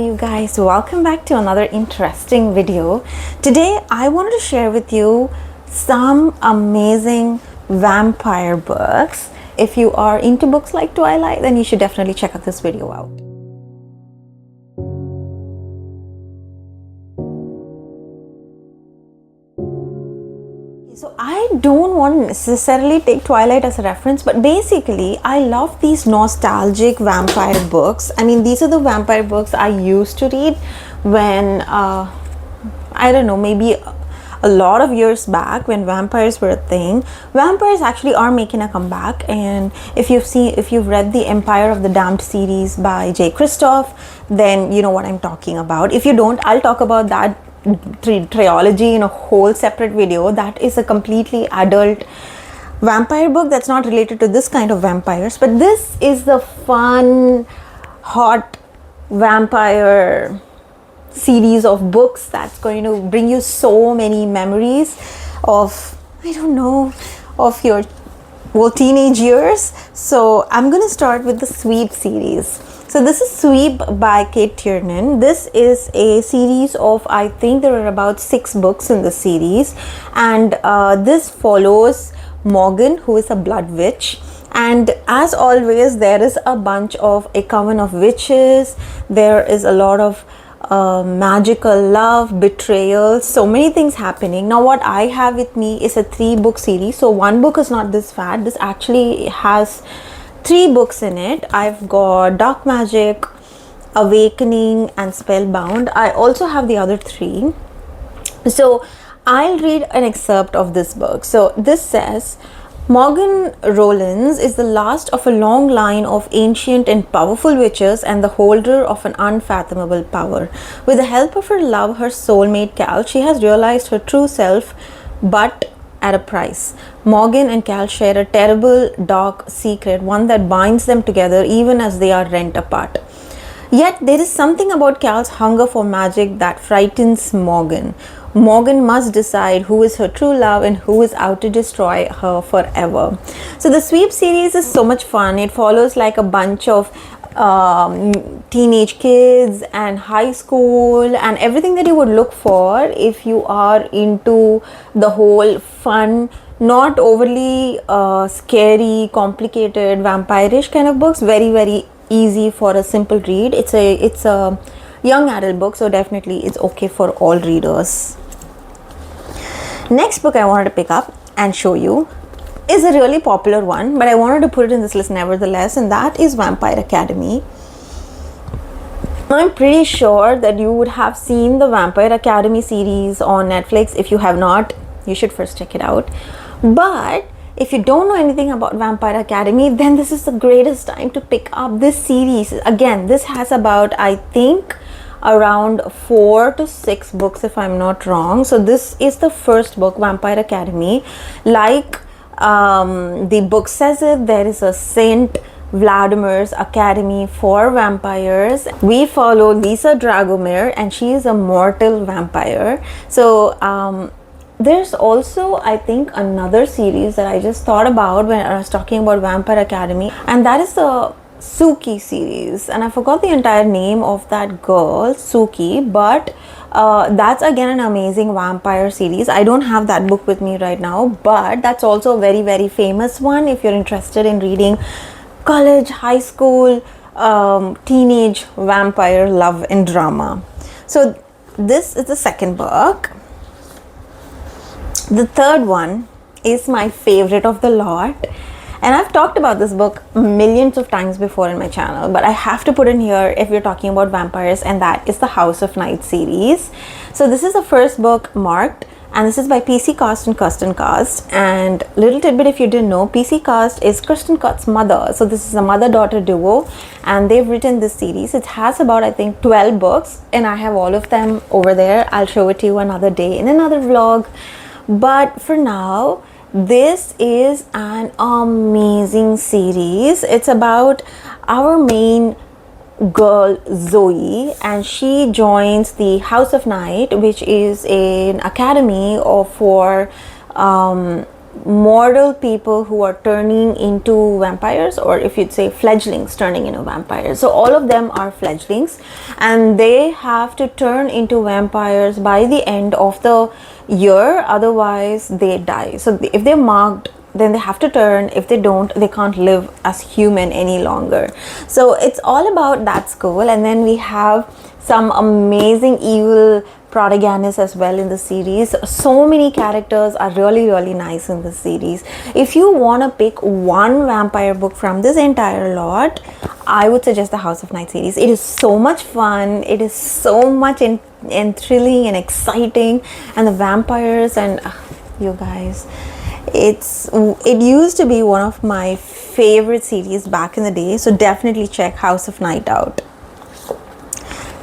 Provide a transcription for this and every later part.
you guys, welcome back to another interesting video. Today I wanted to share with you some amazing vampire books. If you are into books like Twilight, then you should definitely check out this video out. So I don't want to necessarily take Twilight as a reference, but basically I love these nostalgic vampire books. I mean, these are the vampire books I used to read when I don't know, maybe a lot of years back when vampires were a thing. Vampires actually are making a comeback, and if you've read the Empire of the Damned series by J. Christoph, then you know what I'm talking about. If you don't, I'll talk about that trilogy in a whole separate video. That is a completely adult vampire book that's not related to this kind of vampires, but this is the fun, hot vampire series of books that's going to bring you so many memories of, I don't know, of your teenage years. So I'm going to start with the Sweep series. So this is Sweep by Kate Tiernan. This is a series of, I think there are about 6 books in the series, and this follows Morgan, who is a blood witch. And as always, there is a bunch of a coven of witches. There is a lot of magical love, betrayal, so many things happening. Now what I have with me is a 3-book series. So one book is not this fat. This actually has 3 books in it. I've got Dark Magic, Awakening, and Spellbound. I also have the other 3. So I'll read an excerpt of this book. So this says, Morgan Rowlands is the last of a long line of ancient and powerful witches and the holder of an unfathomable power. With the help of her love, her soulmate Cal, she has realized her true self, but at a price. Morgan and Cal share a terrible, dark secret, one that binds them together even as they are rent apart. Yet there is something about Cal's hunger for magic that frightens Morgan. Morgan must decide who is her true love and who is out to destroy her forever. So the Sweep series is so much fun. It follows like a bunch of teenage kids and high school and everything that you would look for if you are into the whole fun, not overly scary, complicated, vampirish kind of books. Very, very easy for a simple read. It's a young adult book, so definitely it's okay for all readers. Next book I wanted to pick up and show you is a really popular one, but I wanted to put it in this list nevertheless, and that is Vampire Academy. I'm pretty sure that you would have seen the Vampire Academy series on Netflix. If you have not, you should first check it out. But if you don't know anything about Vampire Academy, then this is the greatest time to pick up this series. Again, this has about, I think, around 4 to 6 books if I'm not wrong. So this is the first book, Vampire Academy. Like the book says it, there is a Saint Vladimir's Academy for vampires. We follow Lisa Dragomir, and she is a mortal vampire. So there's also, I think, another series that I just thought about when I was talking about Vampire Academy, and that is the Suki series, and I forgot the entire name of that girl, Suki, but that's again an amazing vampire series. I don't have that book with me right now, but that's also a very, very famous one if you're interested in reading college, high school, teenage vampire love and drama. So this is the second book. The third one is my favorite of the lot, and I've talked about this book millions of times before in my channel, but I have to put in here if we're talking about vampires, and that is the House of Night series. So this is the first book marked, and this is by PC Cast and Kirsten Cast. And little tidbit if you didn't know, PC Cast is Kirsten Cast's mother. So this is a mother-daughter duo, and they've written this series. It has about, I think, 12 books, and I have all of them over there. I'll show it to you another day in another vlog. But for now, this is an amazing series. It's about our main girl Zoe, and she joins the House of Night, which is an academy for mortal people who are turning into vampires, or if you'd say fledglings turning into vampires. So all of them are fledglings, and they have to turn into vampires by the end of the year, otherwise they die. So if they're marked, then they have to turn. If they don't, they can't live as human any longer. So it's all about that school. And then we have some amazing evil protagonists as well in the series. So many characters are really nice in this series. If you want to pick one vampire book from this entire lot, I would suggest the House of Night series. It is so much fun, it is so much and thrilling and exciting, and the vampires, and you guys, it used to be one of my favorite series back in the day. So definitely check House of Night out.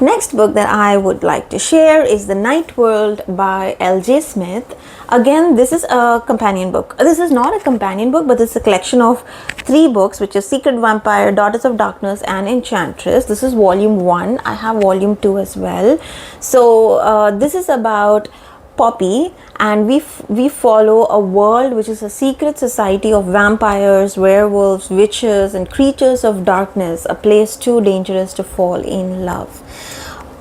Next book that I would like to share is The Night World by L.J. Smith. Again, this is a companion book. This is not a companion book, but it's a collection of 3 books, which is Secret Vampire, Daughters of Darkness, and Enchantress. This is volume 1. I have volume 2 as well. So this is about Poppy, and we follow a world which is a secret society of vampires, werewolves, witches, and creatures of darkness, a place too dangerous to fall in love.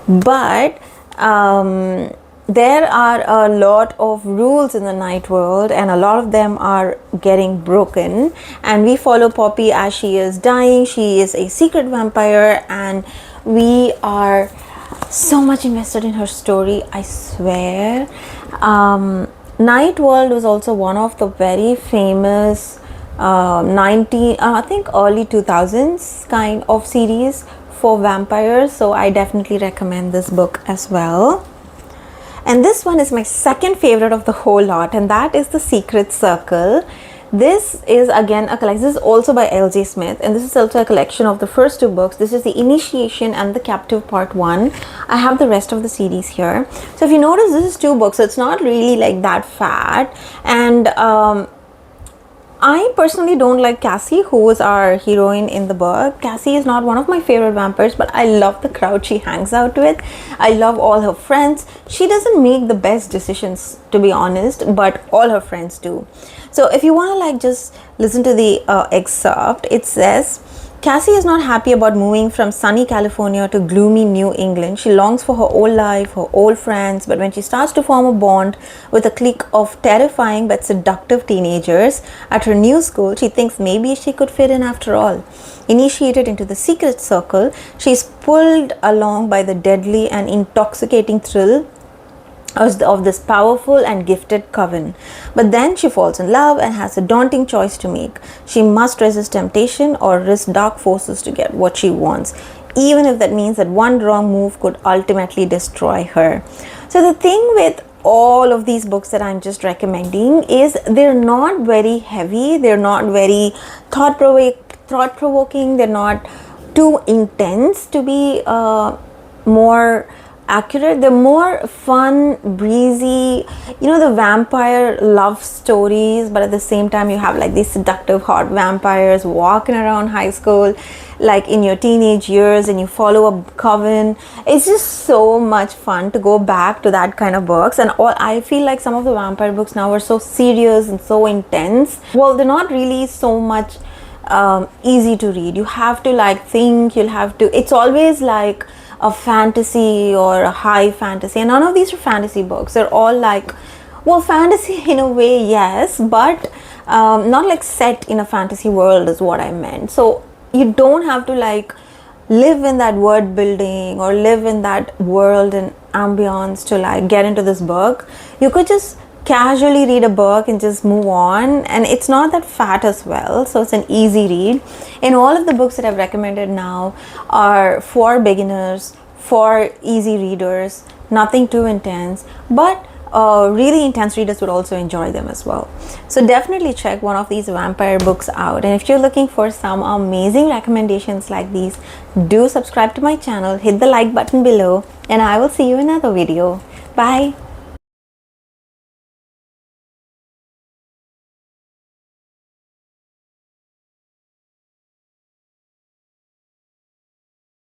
But there are a lot of rules in the night world, and a lot of them are getting broken, and we follow Poppy as she is dying. She is a secret vampire, and we are so much invested in her story, I swear. Night World was also one of the very famous I think early 2000s kind of series for vampires, so I definitely recommend this book as well. And this one is my second favorite of the whole lot, and that is The Secret Circle. This is again a collection. This is also by L.J. Smith, and this is also a collection of the first 2 books. This is The Initiation and The Captive Part 1. I have the rest of the series here. So if you notice, this is 2 books, so it's not really like that fat. And I personally don't like Cassie, who is our heroine in the book. Cassie is not one of my favorite vampires, but I love the crowd she hangs out with. I love all her friends. She doesn't make the best decisions, to be honest, but all her friends do. So if you want to like just listen to the excerpt, it says, Cassie is not happy about moving from sunny California to gloomy New England. She longs for her old life, her old friends, but when she starts to form a bond with a clique of terrifying but seductive teenagers at her new school, she thinks maybe she could fit in after all. Initiated into the secret circle, she is pulled along by the deadly and intoxicating thrill of this powerful and gifted coven. But then she falls in love and has a daunting choice to make. She must resist temptation or risk dark forces to get what she wants, even if that means that one wrong move could ultimately destroy her. So the thing with all of these books that I'm just recommending is they're not very heavy, they're not very thought-provoking, they're not too intense to be more accurate. They're more fun, breezy, you know, the vampire love stories, but at the same time you have like these seductive hot vampires walking around high school like in your teenage years, and you follow a coven. It's just so much fun to go back to that kind of books. And all, I feel like some of the vampire books now are so serious and so intense. Well, they're not really so much easy to read. You have to like think, you'll have to, it's always like a fantasy or a high fantasy, and none of these are fantasy books. They're all like, well, fantasy in a way, yes, but not like set in a fantasy world is what I meant. So you don't have to like live in that word building or live in that world and ambience to like get into this book. You could just casually read a book and just move on, and it's not that fat as well, so it's an easy read. And all of the books that I've recommended now are for beginners, for easy readers, nothing too intense, but really intense readers would also enjoy them as well. So definitely check one of these vampire books out, and if you're looking for some amazing recommendations like these, do subscribe to my channel, hit the like button below, and I will see you in another video. Bye.